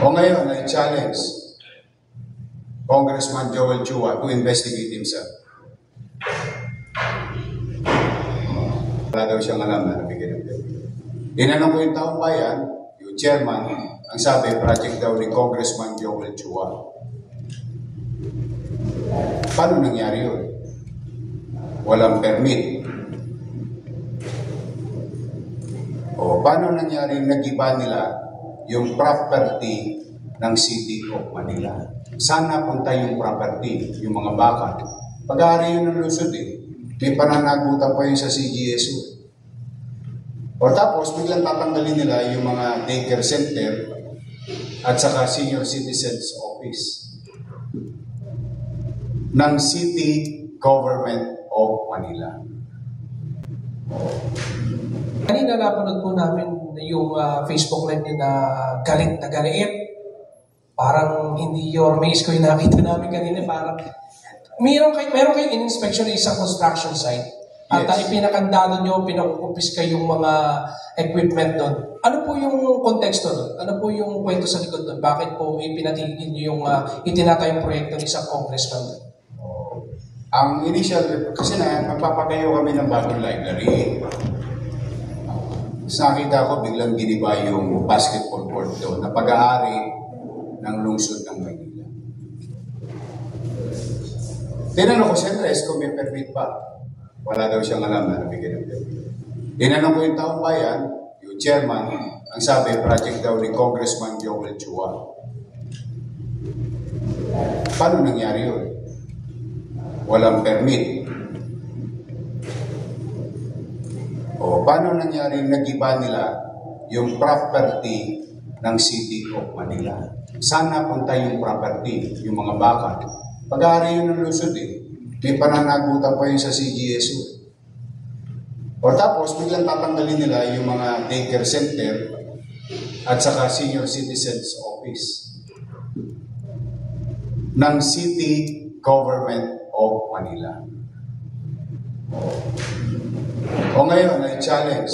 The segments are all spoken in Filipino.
O ngayon, I challenge Congressman Joel Chua to investigate himself. Wala daw siyang alam na nabigyan ng permit. Tinanong ko yung taong bayan, yung chairman, ang sabi, project daw ni Congressman Joel Chua. Paano nangyari yun? Walang permit. O paano nangyari nag-iba nila yung property ng City of Manila? Saan napunta yung property, yung mga baka? Pag-aari yun ng Luzon may pananagutan pa yun sa CGSU. O tapos, biglang tatanggalin nila yung mga daycare center at saka senior citizens office ng City Government of Manila. Kanina napanood po namin yung Facebook live niya na galit na galit. Parang hindi your maze ko yung nakita namin kanina. Parang meron kayo in-inspection ng isang construction site. At Yes. ipinakandado nyo, pinakukumpis kayong mga equipment doon. Ano po yung konteksto doon? Ano po yung kwento sa likod doon? Bakit po ipinatigil nyo yung itinatayong proyekto ng isang congressman doon? Ang initial, kasi magpapatayo kami ng bagong library. Nakita ko biglang giniba yung basketball court doon na pag-aari ng lungsod ng Maynila. Tinanong ko siyempre, kung may permit pa. Wala daw siyang alam na nabigyan ng permit. Tinanong ko yung taong bayan, yung chairman, ang sabi, project daw ni Congressman Joel Chua. Paano nangyari yun? Walang permit. O paano nangyari nag-iba nila yung property ng City of Manila? Saan napunta yung property, yung mga baka? Pag-aari yun ng Luzon may pananagutan pa yun sa CGSU. O tapos, biglang tatanggalin nila yung mga daycare center at saka senior citizens office ng City Government of Manila. O ngayon, I challenge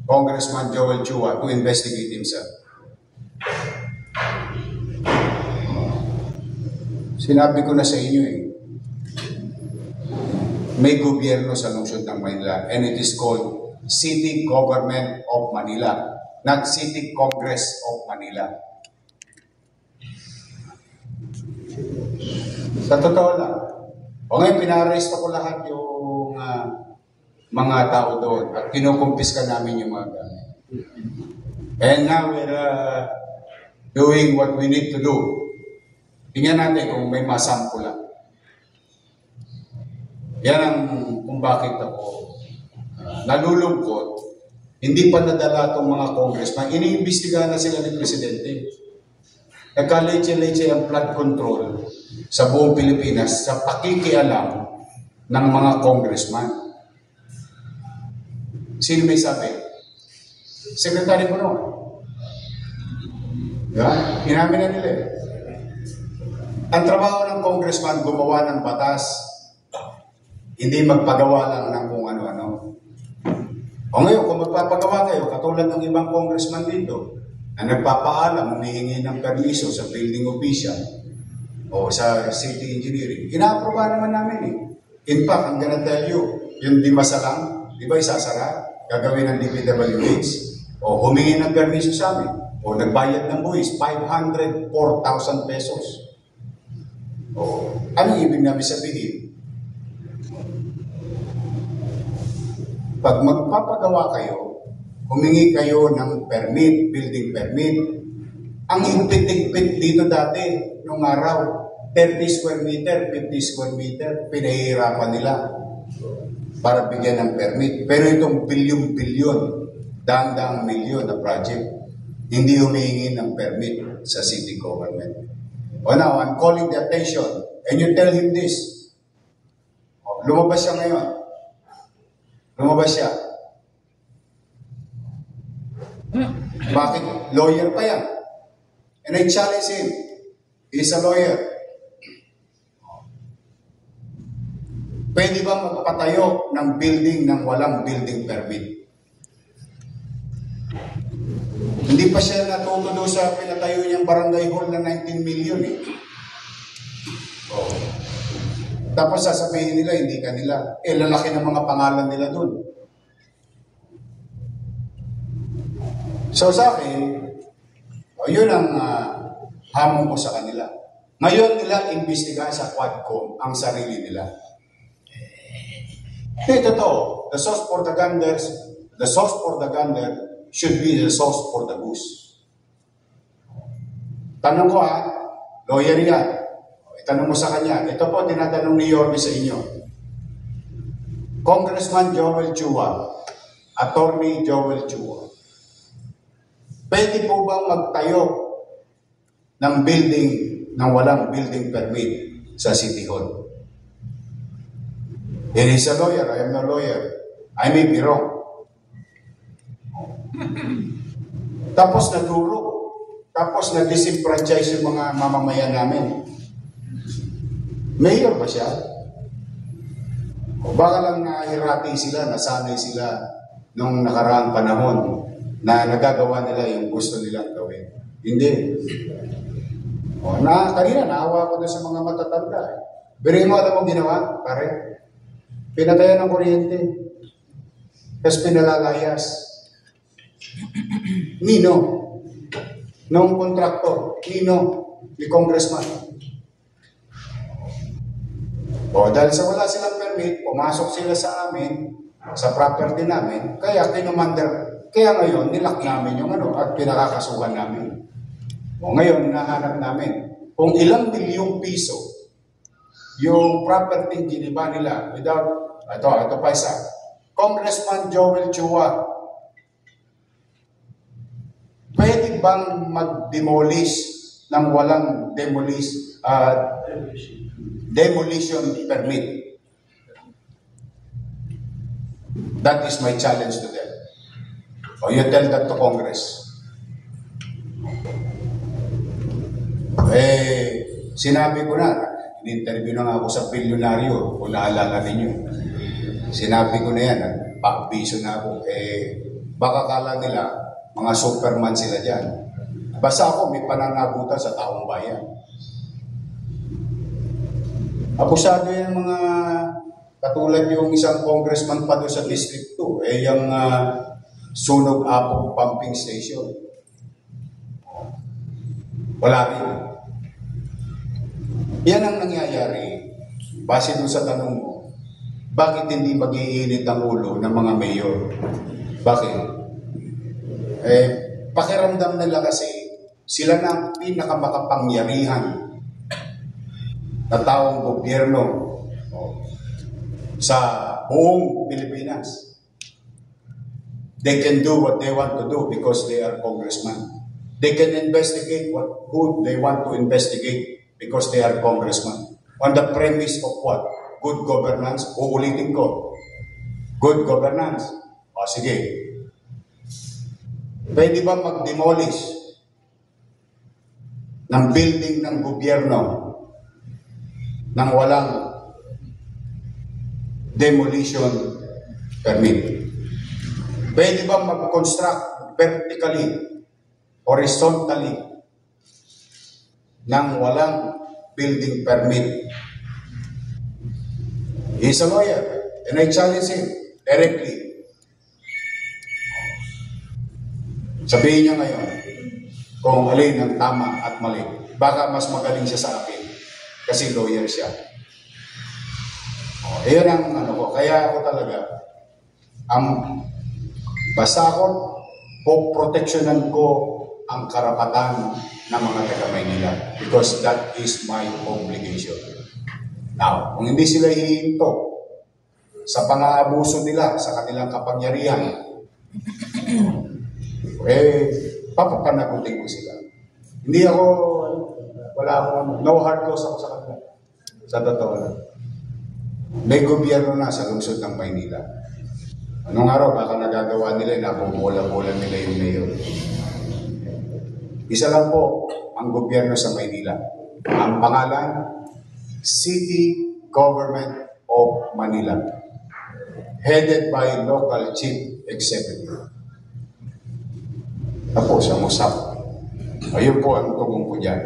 Congressman Joel Chua to investigate himself. Sinabi ko na sa inyo may gobyerno sa lungsod ng Manila and it is called City Government of Manila, not City Congress of Manila. Sa totoo lang, o ngayon pinaresto ko lahat yung mga tao doon at kinukumpiska namin yung mga gamit. And now we're doing what we need to do. Tingnan natin kung may masampo lang. Yan ang kung bakit ako nalulungkot. Hindi pa nadala itong mga congressman. Iniimbestigahan na sila ni Presidente. Nagka-leche-leche ang flood control sa buong Pilipinas sa pakikialam ng mga congressman. Sino may sabi? Secretary Bono. Diba? Inamin na nila. Ang trabaho ng congressman gumawa ng batas, hindi magpagawa lang ng kung ano-ano. O ngayon, kung magpapagawa kayo, katulad ng ibang congressman dito, na nagpapaalam, humihingi ng permiso sa building official o sa city engineering, ina-aproba naman namin In fact, I'm gonna tell you, yung Dimasalang, di ba isasara? Gagawin ng DPWH, o humingi ng permiso sa amin, o nagbayad ng buwis, 504,000 pesos. O, ano ibig namin sabihin? Pag magpapagawa kayo, humingi kayo ng permit, building permit. Ang higpit-higpit dito dati, nung araw, 30 square meter, 50 square meter, pinahihirapan nila para bigyan ng permit. Pero itong bilyon-bilyon, daang-daang milyon na project, hindi humihingi ng permit sa city government. O now, I'm calling the attention, and you tell him this. O, lumabas siya ngayon. Lumabas siya. Bakit? Lawyer pa yan. And I challenge him. He's a lawyer. Pwede ba magpatayo ng building ng walang building permit? Hindi pa siya natutudo sa pinatayo niyang barangay hall na 19 million eh. Oh. Tapos sasabihin nila, hindi kanila. Eh, lalaki ng mga pangalan nila dun. So sa akin, yun ang hamon ko sa kanila. Ngayon nila imbestigahan sa Quadcom ang sarili nila. Totoo, the sauce for the gander should be the sauce for the goose. Tanong ko lawyer yan. Itanong mo sa kanya. Ito po, tinatanong ni Yorme sa inyo. Congressman Joel Chua, Attorney Joel Chua, pwede po bang magtayo ng building nang walang building permit sa City Hall? He is a lawyer. I am no lawyer. I may be wrong. Tapos naduro. Tapos na-disenfranchise yung mga mamamayan namin. Mayor ba siya? O baka lang nahirati sila, nasanay sila nung nakaraang panahon na nagagawa nila yung gusto nilang gawin. Hindi. Kanina, naawa ko doon sa mga matatanda. Birin mo, alam mo ginawa, pare? Pinatayan ng kuryente. Tapos pinalalayas. Nino? Nung kontraktor. Nino? Ni congressman. Dahil sa wala silang permit, pumasok sila sa amin, sa property namin, kaya kinumander. Kaya ngayon, nilak namin yung at pinakakasuhan namin. Ngayon, hinahanap namin kung ilang milyong piso yung property giniba nila without, ito pa isa. Congressman Joel Chua, pwede bang mag-demolish ng walang demolition permit? That is my challenge to them. You tell that to Congress. Sinabi ko na, in-interview na nga ako sa bilyonaryo, kung naalala ninyo. Sinabi ko na yan, pakbiso na ako. Baka kala nila, mga superman sila dyan. Basta ako, may pananagutan sa taong bayan. Abusado yan mga, katulad yung isang congressman pa doon sa District 2, yung Sunog Apog Pumping Station. Wala rin. Yan ang nangyayari. Base doon sa tanong mo, bakit hindi mag-iinit ang ulo ng mga mayor? Bakit? Pakiramdam nila kasi sila na ang pinakamakapangyarihan na taong gobyerno sa buong Pilipinas. They can do what they want to do because they are congressmen. They can investigate who they want to investigate because they are congressmen. On the premise of what? Good governance. Uulitin ko. Good governance. Sige. Pwede ba mag-demolish ng building ng gobyerno nang walang demolition permit? Pwede ba mag-construct vertically, horizontally, nang walang building permit? He's a lawyer, and I challenge him directly. Sabihin niya ngayon kung alin ang tama at mali. Baka mas magaling siya sa akin kasi lawyer siya. Iyon ang ko. Kaya ako talaga, basta ako, proteksyonan ko ang karapatan ng mga taga-Maynila because that is my obligation. Now, kung hindi sila hihinto sa pang-aabuso nila sa kanilang kapangyarihan, papapanagutin ko sila. Hindi ako, wala akong, no hard close ako sa kanila. Sa totoo lang. May gobyerno na sa lungsod ng Maynila. Anong araw, baka nagagawa nila, nabubola-bola nila yung mayor. Isa lang po ang gobyerno sa Maynila. Ang pangalan, City Government of Manila. Headed by local chief executive. Tapos ang usap. Ayun po ang tugon ko dyan.